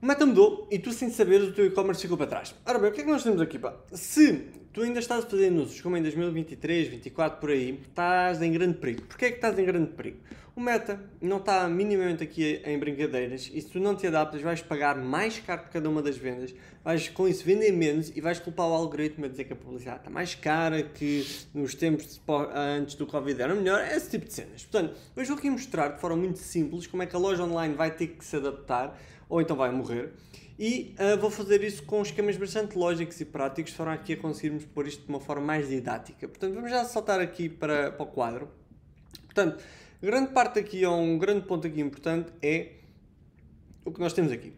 O meta mudou e tu, sem saberes, o teu e-commerce ficou para trás. Ora bem, o que é que nós temos aqui, pá? Se tu ainda estás a fazer anúncios como em 2023, 2024, por aí, estás em grande perigo. Porquê é que estás em grande perigo? O meta não está minimamente aqui em brincadeiras e se tu não te adaptas vais pagar mais caro por cada uma das vendas, vais com isso vender menos e vais culpar o algoritmo a dizer que a publicidade está mais cara, que nos tempos antes do Covid era melhor, esse tipo de cenas. Portanto, hoje vou aqui mostrar de forma muito simples como é que a loja online vai ter que se adaptar ou então vai morrer. E vou fazer isso com esquemas bastante lógicos e práticos, de forma aqui a conseguirmos pôr isto de uma forma mais didática. Portanto, vamos já saltar aqui para o quadro. Portanto, grande parte aqui, ou um grande ponto aqui importante é o que nós temos aqui.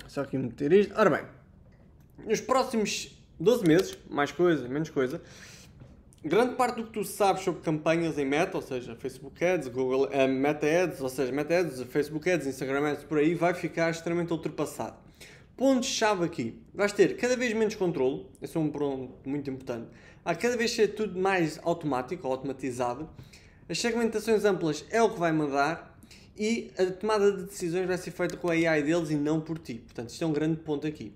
Só aqui meter isto. Ora bem, nos próximos 12 meses, mais coisa, menos coisa, grande parte do que tu sabes sobre campanhas em Meta, ou seja, Facebook Ads, Google Meta Ads, ou seja, Meta Ads, Facebook Ads, Instagram Ads, por aí, vai ficar extremamente ultrapassado. Pontos-chave aqui. Vais ter cada vez menos controle, esse é um ponto muito importante. Há cada vez ser tudo mais automático ou automatizado. As segmentações amplas é o que vai mandar e a tomada de decisões vai ser feita com a AI deles e não por ti. Portanto, isto é um grande ponto aqui.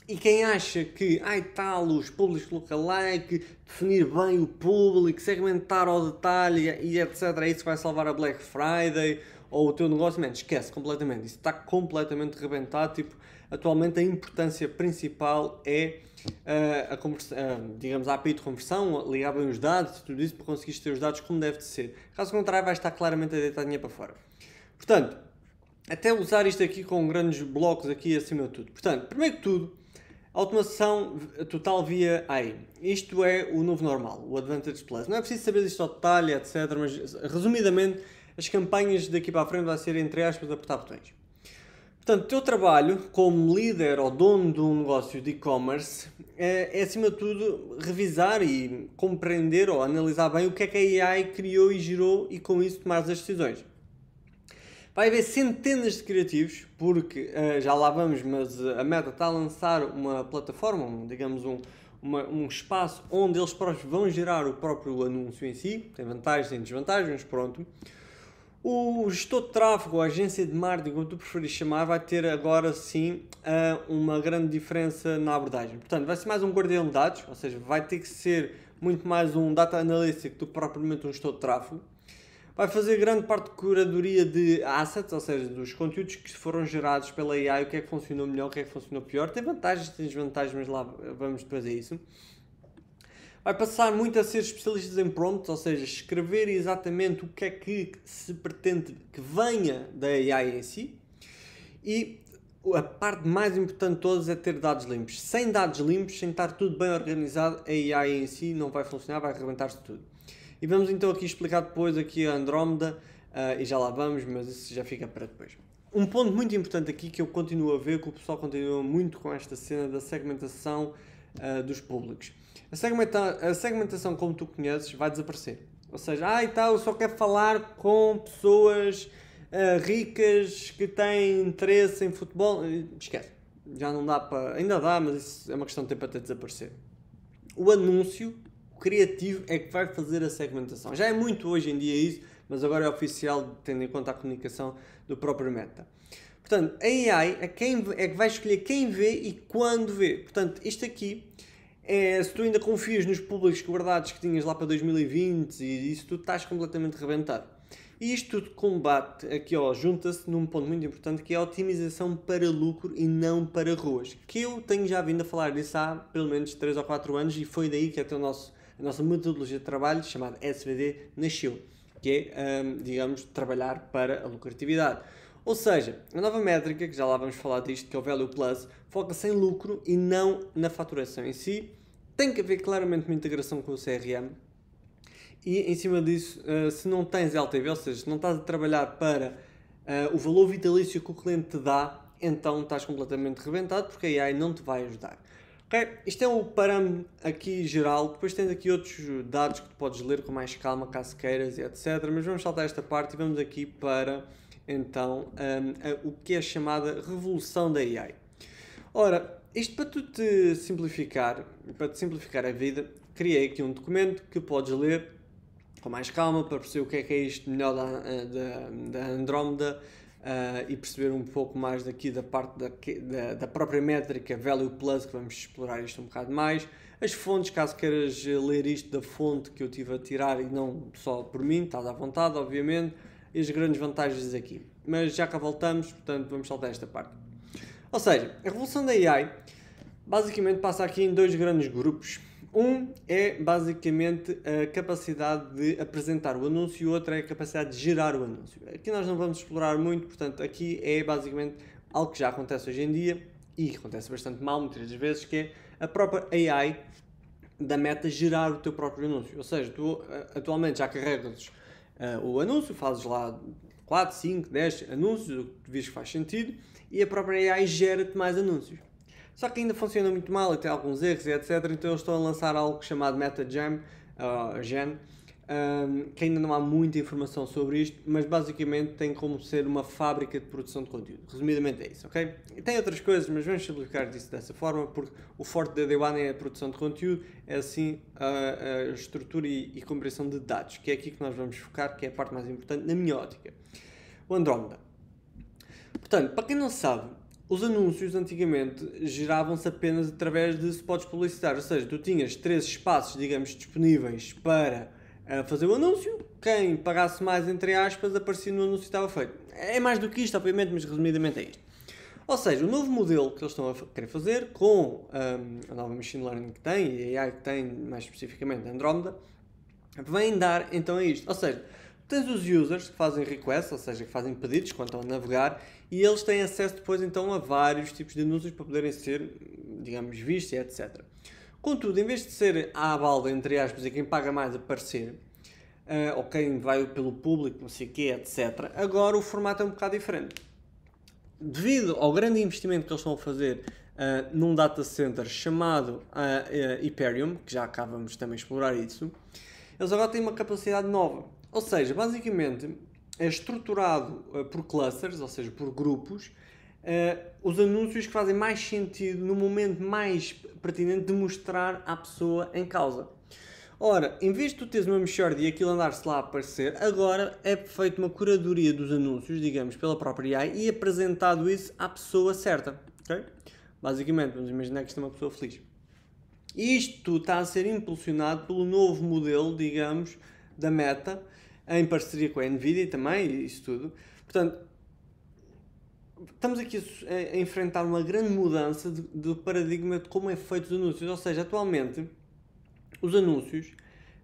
E quem acha que, tal, os públicos lookalike, definir bem o público, segmentar ao detalhe e etc, é isso que vai salvar a Black Friday ou o teu negócio, man, esquece completamente. Isso está completamente rebentado. Tipo, atualmente a importância principal é digamos, a API de conversão, ligar bem os dados, tudo isso para conseguires ter os dados como deve de ser. Caso contrário, vai estar claramente a deitar dinheiro para fora. Portanto, até usar isto aqui com grandes blocos aqui acima de tudo. Portanto, primeiro que tudo, automação total via AI. Isto é o novo normal, o Advantage Plus. Não é preciso saber isto ao detalhe, etc. Mas, resumidamente, as campanhas daqui para a frente vai ser, entre aspas, apertar botões. Portanto, o teu trabalho como líder ou dono de um negócio de e-commerce é, acima de tudo, revisar e compreender ou analisar bem o que é que a AI criou e gerou e, com isso, tomar as decisões. Vai haver centenas de criativos, porque já lá vamos, mas a Meta está a lançar uma plataforma, digamos um espaço onde eles próprios vão gerar o próprio anúncio em si. Tem vantagens e desvantagens, mas pronto. O gestor de tráfego, a agência de marketing, como tu preferires chamar, vai ter agora sim uma grande diferença na abordagem. Portanto, vai ser mais um guardião de dados, ou seja, vai ter que ser muito mais um data analyst do que propriamente um gestor de tráfego. Vai fazer grande parte de curadoria de assets, ou seja, dos conteúdos que foram gerados pela AI, o que é que funcionou melhor, o que é que funcionou pior. Tem vantagens, tem desvantagens, mas lá vamos depois a isso. Vai passar muito a ser especialistas em prompts, ou seja, escrever exatamente o que é que se pretende que venha da AI em si. E a parte mais importante de todas é ter dados limpos. Sem dados limpos, sem estar tudo bem organizado, a AI em si não vai funcionar, vai arrebentar-se tudo. E vamos então aqui explicar depois aqui a Andrómeda, e já lá vamos, mas isso já fica para depois. Um ponto muito importante aqui que eu continuo a ver, que o pessoal continua muito com esta cena da segmentação dos públicos. A segmentação como tu conheces vai desaparecer. Ou seja, eu só quero falar com pessoas ricas que têm interesse em futebol. Esquece. Já não dá para... Ainda dá, mas isso é uma questão de tempo até desaparecer. O anúncio, o criativo, é que vai fazer a segmentação. Já é muito hoje em dia isso, mas agora é oficial, tendo em conta a comunicação do próprio Meta. Portanto, a AI é que vai escolher quem vê e quando vê. Portanto, isto aqui se tu ainda confias nos públicos guardados que tinhas lá para 2020 e isso, tu estás completamente rebentado. E isto tudo combate, aqui junta-se num ponto muito importante, que é a otimização para lucro e não para ROAS. Que eu tenho já vindo a falar disso há pelo menos 3 ou 4 anos e foi daí que até a nossa metodologia de trabalho, chamada SVD, nasceu. Que é, digamos, trabalhar para a lucratividade. Ou seja, a nova métrica, que já lá vamos falar disto, que é o Value Plus, foca-se em lucro e não na faturação em si. Tem que haver claramente uma integração com o CRM. E em cima disso, se não tens LTV, ou seja, se não estás a trabalhar para o valor vitalício que o cliente te dá, então estás completamente rebentado, porque a AI não te vai ajudar. Ok? Isto é o parâmetro aqui geral. Depois tens aqui outros dados que tu podes ler com mais calma, caso queiras e etc. Mas vamos saltar esta parte e vamos aqui para... Então, o que é chamada revolução da AI. Ora, isto para te simplificar a vida, criei aqui um documento que podes ler com mais calma para perceber o que é isto melhor da Andrómeda e perceber um pouco mais daqui da parte da própria métrica Value Plus, que vamos explorar isto um bocado mais. As fontes, caso queiras ler isto da fonte que eu estive a tirar e não só por mim, estás à vontade, obviamente, e as grandes vantagens aqui. Mas já cá voltamos, portanto vamos saltar esta parte. Ou seja, a revolução da AI basicamente passa aqui em dois grandes grupos. Um é basicamente a capacidade de apresentar o anúncio e o outro é a capacidade de gerar o anúncio. Aqui nós não vamos explorar muito, portanto aqui é basicamente algo que já acontece hoje em dia e acontece bastante mal muitas das vezes, que é a própria AI da Meta gerar o teu próprio anúncio. Ou seja, tu atualmente já carregas o anúncio, fazes lá 4, 5, 10 anúncios, o que tu vês que faz sentido, e a própria AI gera-te mais anúncios. Só que ainda funciona muito mal e tem alguns erros e etc. Então eles estão a lançar algo chamado MetaGen, que ainda não há muita informação sobre isto, mas basicamente tem como ser uma fábrica de produção de conteúdo. Resumidamente é isso, ok? E tem outras coisas, mas vamos simplificar isso dessa forma, porque o forte da Day One é a produção de conteúdo, é assim a estrutura e compreensão de dados, que é aqui que nós vamos focar, que é a parte mais importante na minha ótica. O Andrómeda. Portanto, para quem não sabe, os anúncios antigamente geravam-se apenas através de spots publicitários, ou seja, tu tinhas 3 espaços, digamos, disponíveis para fazer o anúncio, quem pagasse mais, entre aspas, aparecia no anúncio que estava feito. É mais do que isto, obviamente, mas resumidamente é isto. Ou seja, o novo modelo que eles estão a querer fazer, com a nova machine learning que tem, e a AI que tem, mais especificamente a Andrómeda, vem dar então a isto. Ou seja, tens os users que fazem requests, ou seja, que fazem pedidos quando estão a navegar, e eles têm acesso depois então a vários tipos de anúncios para poderem ser, digamos, vistos e etc. Contudo, em vez de ser à balda, entre aspas, e quem paga mais aparecer, ou quem vai pelo público, não sei o quê, etc., agora o formato é um bocado diferente. Devido ao grande investimento que eles estão a fazer num data center chamado Hyperion, que já acabamos também de explorar isso, eles agora têm uma capacidade nova. Ou seja, basicamente é estruturado por clusters, ou seja, por grupos, os anúncios que fazem mais sentido no momento mais pertinente de mostrar à pessoa em causa. Ora, em vez de tu teres uma mexórdia e aquilo andar-se lá a aparecer, agora é feita uma curadoria dos anúncios, digamos, pela própria AI e apresentado isso à pessoa certa. Okay? Basicamente, vamos imaginar que isto é uma pessoa feliz. Isto está a ser impulsionado pelo novo modelo, digamos, da Meta, em parceria com a Nvidia também, e isso tudo. Portanto, estamos aqui a enfrentar uma grande mudança do paradigma de como é feito os anúncios. Ou seja, atualmente, os anúncios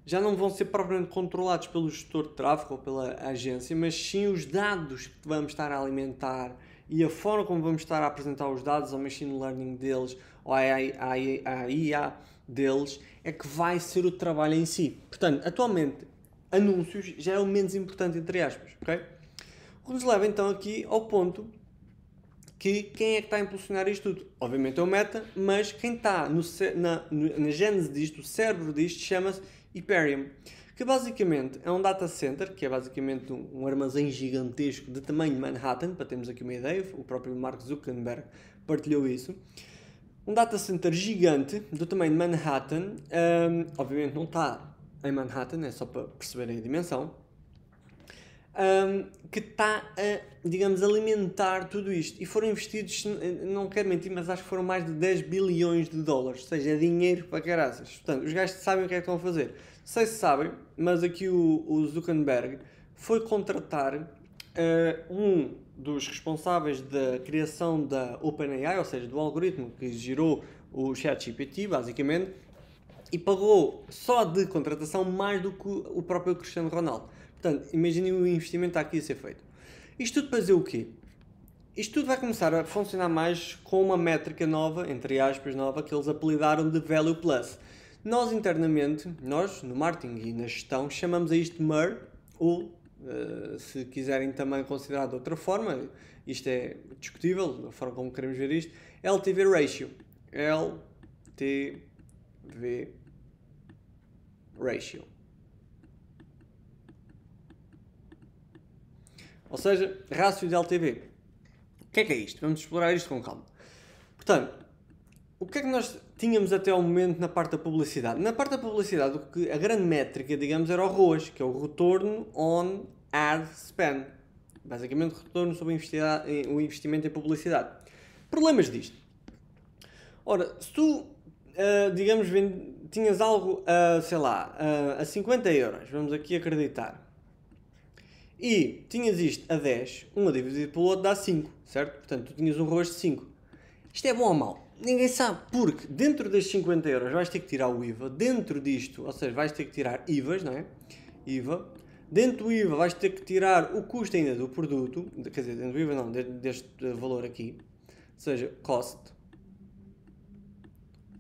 já não vão ser propriamente controlados pelo gestor de tráfego ou pela agência, mas sim os dados que vamos estar a alimentar e a forma como vamos estar a apresentar os dados ao machine learning deles ou à IA deles é que vai ser o trabalho em si. Portanto, atualmente, anúncios já é o menos importante, entre aspas, ok? O que nos leva então aqui ao ponto que quem é que está a impulsionar isto tudo? Obviamente é o Meta, mas quem está na gênese disto, o cérebro disto, chama-se Hyperion, que basicamente é um data center, que é basicamente um armazém gigantesco de tamanho Manhattan, para termos aqui uma ideia, o próprio Mark Zuckerberg partilhou isso. Um data center gigante, do tamanho de Manhattan, obviamente não está em Manhattan, é só para perceberem a dimensão, que está a, digamos, alimentar tudo isto. E foram investidos, não quero mentir, mas acho que foram mais de 10 bilhões de dólares, ou seja, é dinheiro para caraças. Portanto, os gajos sabem o que é que estão a fazer. Não sei se sabem, mas aqui o Zuckerberg foi contratar um dos responsáveis da criação da OpenAI, ou seja, do algoritmo que gerou o ChatGPT, basicamente, e pagou só de contratação mais do que o próprio Cristiano Ronaldo. Portanto, imaginem o investimento que está aqui a ser feito. Isto tudo para dizer o quê? Isto tudo vai começar a funcionar mais com uma métrica nova, entre aspas, nova, que eles apelidaram de Value Plus. Nós internamente, nós no marketing e na gestão, chamamos a isto de MER, ou se quiserem também considerar de outra forma, isto é discutível, da forma como queremos ver isto, LTV Ratio. LTV Ratio. Ou seja, rácio de LTV. O que é isto? Vamos explorar isto com calma. Portanto, o que é que nós tínhamos até ao momento na parte da publicidade? Na parte da publicidade, a grande métrica, digamos, era o ROAS, que é o Return on Ad Spend. Basicamente, retorno sobre o investimento em publicidade. Problemas disto. Ora, se tu, digamos, tinhas algo, sei lá, a 50 euros, vamos aqui acreditar, e tinhas isto a 10, uma dividido pelo outro dá 5, certo? Portanto, tu tinhas um ROAS de 5. Isto é bom ou mau? Ninguém sabe, porque dentro destes 50 euros vais ter que tirar o IVA, dentro disto, ou seja, vais ter que tirar IVAs, não é? IVA. Dentro do IVA vais ter que tirar o custo ainda do produto, quer dizer, dentro do IVA não, deste valor aqui, ou seja, cost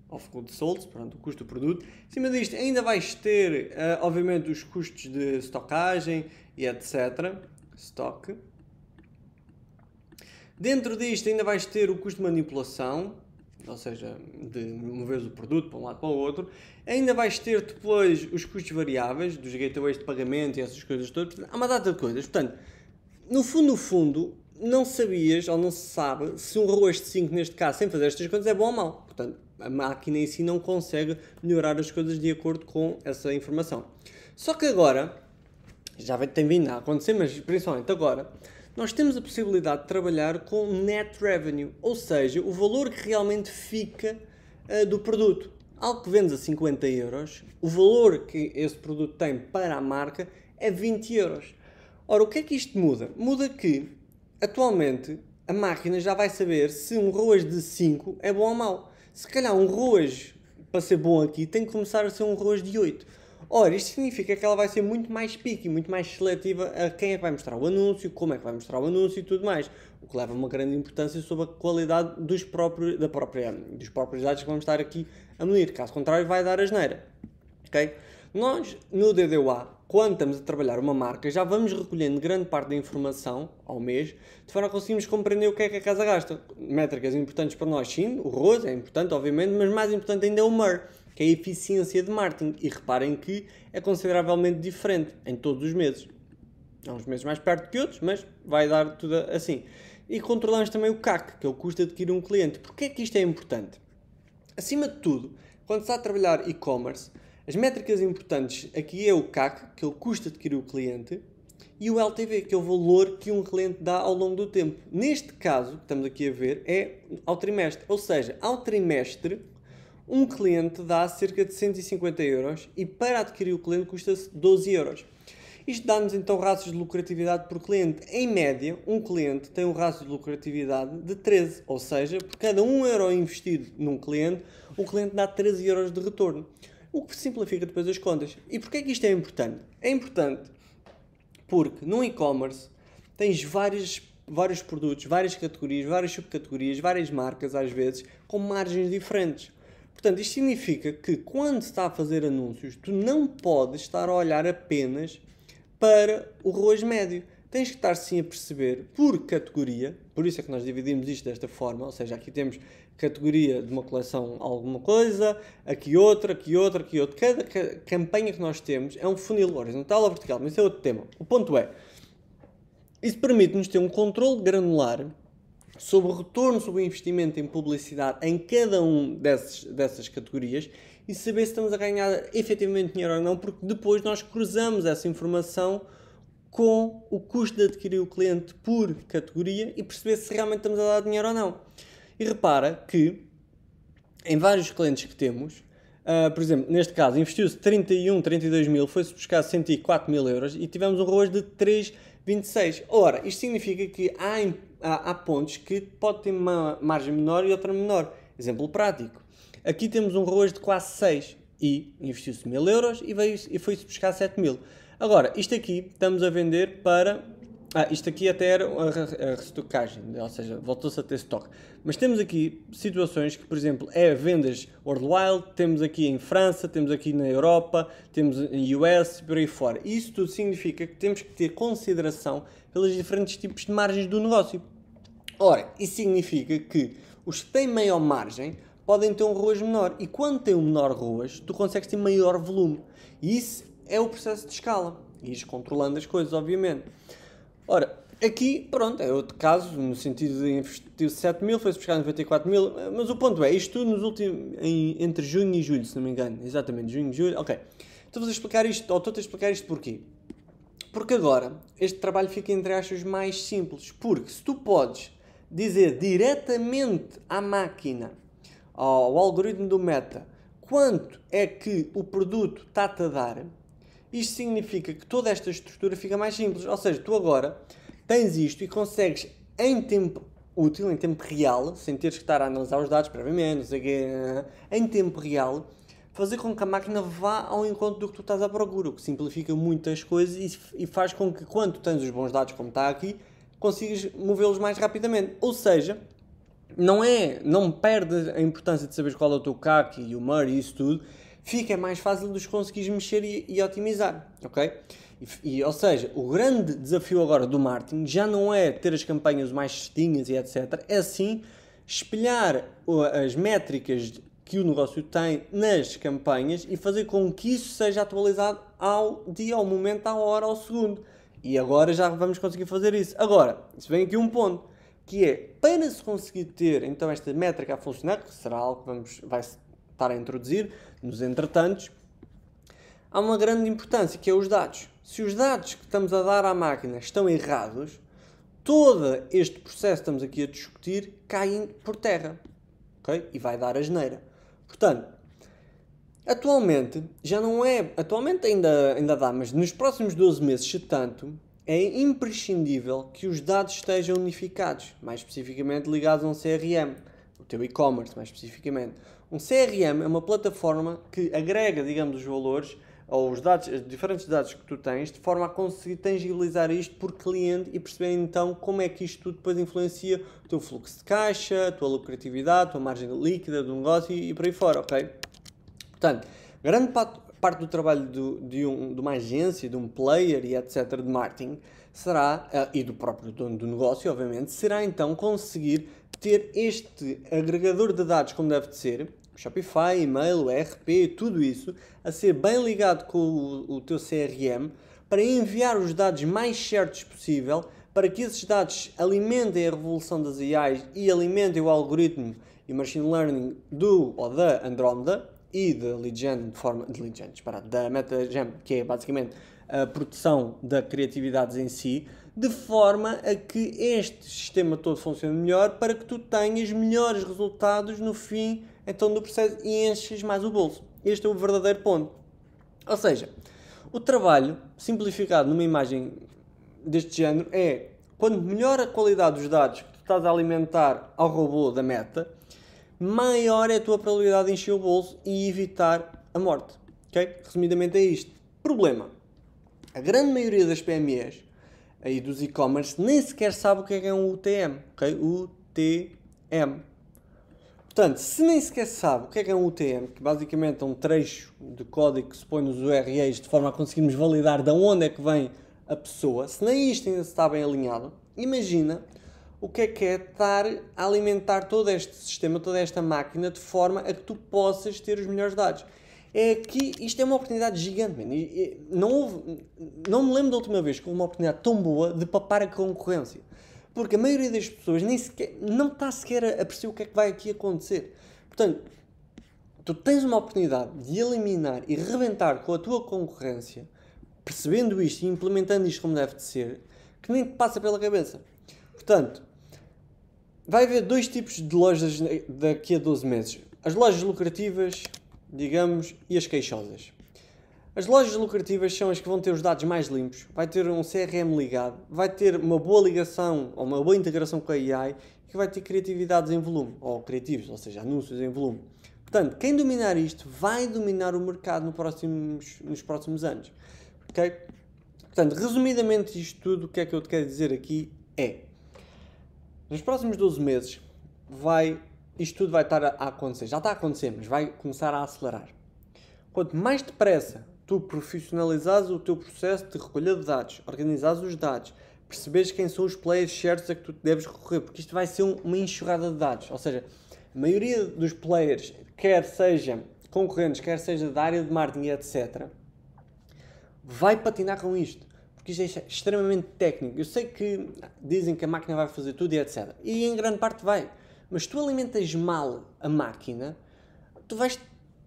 of goods sold, pronto, o custo do produto. Em cima disto ainda vais ter, obviamente, os custos de estocagem e etc. Stock. Dentro disto ainda vais ter o custo de manipulação, ou seja, de mover o produto para um lado para o outro. Ainda vais ter depois os custos variáveis, dos gateways de pagamento e essas coisas todas. Há uma data de coisas. Portanto, no fundo, não sabias ou não se sabe se um ROAS de 5, neste caso, sem fazer estas coisas, é bom ou mau. Portanto, a máquina em si não consegue melhorar as coisas de acordo com essa informação. Só que agora, já tem vindo a acontecer, mas principalmente agora, nós temos a possibilidade de trabalhar com net revenue, ou seja, o valor que realmente fica do produto. Algo que vendes a 50 euros, o valor que esse produto tem para a marca é 20 euros. Ora, o que é que isto muda? Muda que, atualmente, a máquina já vai saber se um ROAS de 5 é bom ou mau. Se calhar um ROAS, para ser bom aqui, tem que começar a ser um ROAS de 8. Ora, isto significa que ela vai ser muito mais picky, muito mais seletiva a quem é que vai mostrar o anúncio, como é que vai mostrar o anúncio e tudo mais. O que leva a uma grande importância sobre a qualidade dos próprios dados que vamos estar aqui a medir. Caso contrário, vai dar asneira. Okay? Nós, no DDoA, quando estamos a trabalhar uma marca, já vamos recolhendo grande parte da informação ao mês, de forma a conseguirmos compreender o que é que a casa gasta. Métricas importantes para nós, sim, o ROAS é importante, obviamente, mas mais importante ainda é o MER, que é a eficiência de marketing. E reparem que é consideravelmente diferente em todos os meses. Há uns meses mais perto que outros, mas vai dar tudo assim. E controlamos também o CAC, que é o custo de adquirir um cliente. Porquê é que isto é importante? Acima de tudo, quando se está a trabalhar e-commerce, as métricas importantes aqui é o CAC, que é o custo de adquirir o cliente, e o LTV, que é o valor que um cliente dá ao longo do tempo. Neste caso, que estamos aqui a ver, é ao trimestre. Ou seja, ao trimestre, um cliente dá cerca de 150 euros e para adquirir o cliente custa-se 12 euros. Isto dá-nos então rácios de lucratividade por cliente. Em média, um cliente tem um rácio de lucratividade de 13, ou seja, por cada 1 euro investido num cliente, o cliente dá 13 euros de retorno. O que simplifica depois as contas. E porquê é que isto é importante? É importante porque no e-commerce tens vários produtos, várias categorias, várias subcategorias, várias marcas às vezes, com margens diferentes. Portanto, isto significa que quando se está a fazer anúncios, tu não podes estar a olhar apenas para o ROAS médio. Tens que estar sim a perceber por categoria, por isso é que nós dividimos isto desta forma, ou seja, aqui temos categoria de uma coleção alguma coisa, aqui outra, aqui outra, aqui outra. Cada campanha que nós temos é um funil horizontal ou vertical, mas isso é outro tema. O ponto é, isso permite-nos ter um controle granular sobre o retorno sobre o investimento em publicidade em cada um dessas categorias e saber se estamos a ganhar efetivamente dinheiro ou não, porque depois nós cruzamos essa informação com o custo de adquirir o cliente por categoria e perceber se realmente estamos a dar dinheiro ou não. E repara que em vários clientes que temos, por exemplo, neste caso investiu-se 32 mil, foi-se buscar 104 mil euros e tivemos um ROAS de 3,26. Ora, isto significa que há pontos que pode ter uma margem menor e outra menor. Exemplo prático. Aqui temos um ROAS de quase 6 e investiu-se 1000 euros e foi-se buscar 7 mil. Agora, isto aqui estamos a vender para... isto aqui até era a restocagem, ou seja, voltou-se a ter stock. Mas temos aqui situações que, por exemplo, é vendas worldwide, temos aqui em França, temos aqui na Europa, temos em US, por aí fora. E isso tudo significa que temos que ter consideração pelos diferentes tipos de margens do negócio. Ora, isso significa que os que têm maior margem podem ter um ROAS menor. E quando tem um menor ROAS, tu consegues ter maior volume. E isso é o processo de escala. E ires controlando as coisas, obviamente. Ora, aqui, pronto, é outro caso, no sentido de investir 7 mil, foi-se buscar 94 mil, mas o ponto é, isto tudo entre junho e julho, se não me engano, exatamente, junho e julho, ok. Estou-vos a explicar isto, ou estou-te a explicar isto porquê? Porque agora este trabalho fica entre aspas mais simples, porque se tu podes dizer diretamente à máquina, ao algoritmo do Meta, quanto é que o produto está-te a dar, isto significa que toda esta estrutura fica mais simples. Ou seja, tu agora tens isto e consegues em tempo útil, em tempo real, sem teres que estar a analisar os dados previamente, não sei o quê, em tempo real, fazer com que a máquina vá ao encontro do que tu estás à procura, o que simplifica muitas coisas e faz com que, quando tu tens os bons dados, como está aqui, consigas movê-los mais rapidamente. Ou seja, não perde a importância de saberes qual é o teu CAC e o MUR e isso tudo, fica mais fácil de os conseguires mexer e otimizar, ok? Ou seja, o grande desafio agora do marketing já não é ter as campanhas mais certinhas e etc, é sim espelhar as métricas que o negócio tem nas campanhas e fazer com que isso seja atualizado ao dia, ao momento, à hora, ao segundo. E agora já vamos conseguir fazer isso. Agora, isso vem aqui um ponto, que é, para se conseguir ter então esta métrica a funcionar, que será algo que vai estar a introduzir nos entretantos, há uma grande importância, que é os dados. Se os dados que estamos a dar à máquina estão errados, todo este processo que estamos aqui a discutir cai por terra, ok? E vai dar asneira. Portanto, atualmente ainda dá, mas nos próximos 12 meses, se tanto, é imprescindível que os dados estejam unificados, mais especificamente ligados a um CRM, o teu e-commerce, mais especificamente. Um CRM é uma plataforma que agrega, digamos, os valores ou os diferentes dados que tu tens, de forma a conseguir tangibilizar isto por cliente e perceber então como é que isto tudo depois influencia o teu fluxo de caixa, a tua lucratividade, a tua margem líquida do negócio e por aí fora, ok? Portanto, grande parte do trabalho de uma agência, de um player e etc. de marketing será, e do próprio dono do negócio, obviamente, será então conseguir ter este agregador de dados como deve de ser, Shopify, e-mail, ERP, tudo isso, a ser bem ligado com o teu CRM para enviar os dados mais certos possível, para que esses dados alimentem a revolução das AIs e alimentem o algoritmo e machine learning da Andromeda e da da MetaGem, que é basicamente a produção da criatividade em si, de forma a que este sistema todo funcione melhor para que tu tenhas melhores resultados no fim então do processo e enches mais o bolso. Este é o verdadeiro ponto. Ou seja, o trabalho simplificado numa imagem deste género é, quando melhor a qualidade dos dados que tu estás a alimentar ao robô da Meta, maior é a tua probabilidade de encher o bolso e evitar a morte. Okay? Resumidamente é isto. Problema. A grande maioria das PMEs aí dos e-commerce nem sequer sabe o que é um UTM. Okay? UTM. Portanto, se nem sequer sabe o que é um UTM, que basicamente é um trecho de código que se põe nos URLs de forma a conseguirmos validar de onde é que vem a pessoa, se nem isto ainda está bem alinhado, imagina o que é estar a alimentar todo este sistema, toda esta máquina, de forma a que tu possas ter os melhores dados. É que isto é uma oportunidade gigante, man. Não me lembro da última vez que houve uma oportunidade tão boa de papar a concorrência. Porque a maioria das pessoas não está sequer a perceber o que é que vai aqui acontecer. Portanto, tu tens uma oportunidade de eliminar e rebentar com a tua concorrência, percebendo isto e implementando isto como deve de ser, que nem te passa pela cabeça. Portanto, vai haver dois tipos de lojas daqui a 12 meses. As lojas lucrativas, digamos, e as queixosas. As lojas lucrativas são as que vão ter os dados mais limpos, vai ter um CRM ligado, vai ter uma boa ligação ou uma boa integração com a AI, que vai ter criatividades em volume, ou criativos, ou seja, anúncios em volume. Portanto, quem dominar isto vai dominar o mercado nos próximos anos. Ok? Portanto, resumidamente isto tudo, o que é que eu te quero dizer aqui é, nos próximos 12 meses, isto tudo vai estar a acontecer. Já está a acontecer, mas vai começar a acelerar. Quanto mais depressa tu profissionalizares o teu processo de recolha de dados, organizares os dados, perceberes quem são os players certos a que tu deves recorrer, porque isto vai ser uma enxurrada de dados. Ou seja, a maioria dos players, quer seja concorrentes, quer seja da área de marketing, etc., vai patinar com isto. Porque isto é extremamente técnico. Eu sei que dizem que a máquina vai fazer tudo e etc. E em grande parte vai. Mas se tu alimentas mal a máquina, tu vais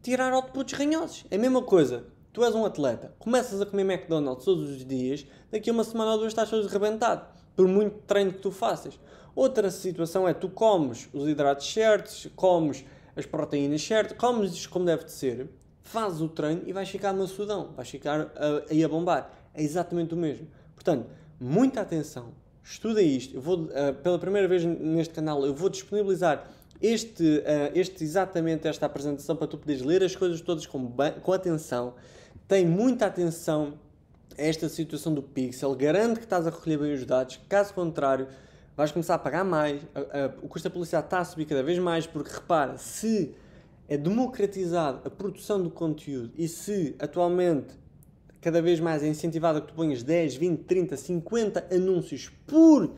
tirar outputs ranhosos. É a mesma coisa. Tu és um atleta, começas a comer McDonald's todos os dias, daqui a uma semana ou duas estás todo arrebentado, por muito treino que tu faças. Outra situação é tu comes os hidratos certos, comes as proteínas certas, comes isto como deve de ser, fazes o treino e vais ficar maçudão, vais ficar aí a bombar. É exatamente o mesmo. Portanto, muita atenção, estuda isto. Eu vou, pela primeira vez neste canal, eu vou disponibilizar exatamente esta apresentação para tu poderes ler as coisas todas com atenção. Tem muita atenção a esta situação do pixel, garante que estás a recolher bem os dados, caso contrário vais começar a pagar mais, o custo da publicidade está a subir cada vez mais, porque repara, se é democratizado a produção do conteúdo e se atualmente cada vez mais é incentivado a que tu ponhas 10, 20, 30, 50 anúncios por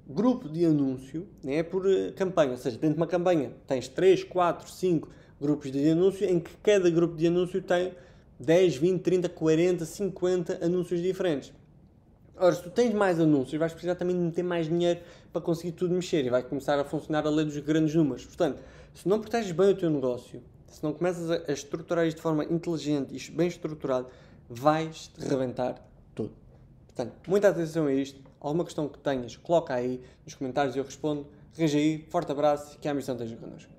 grupo de anúncio, né, por campanha, ou seja, dentro de uma campanha tens 3, 4, 5 grupos de anúncio em que cada grupo de anúncio tem 10, 20, 30, 40, 50 anúncios diferentes. Ora, se tu tens mais anúncios, vais precisar também de meter mais dinheiro para conseguir tudo mexer e vai começar a funcionar a lei dos grandes números. Portanto, se não proteges bem o teu negócio, se não começas a estruturar isto de forma inteligente e bem estruturado, vais-te rebentar tudo. Portanto, muita atenção a isto. Alguma questão que tenhas, coloca aí nos comentários e eu respondo. Reja aí, forte abraço e que a missão esteja connosco.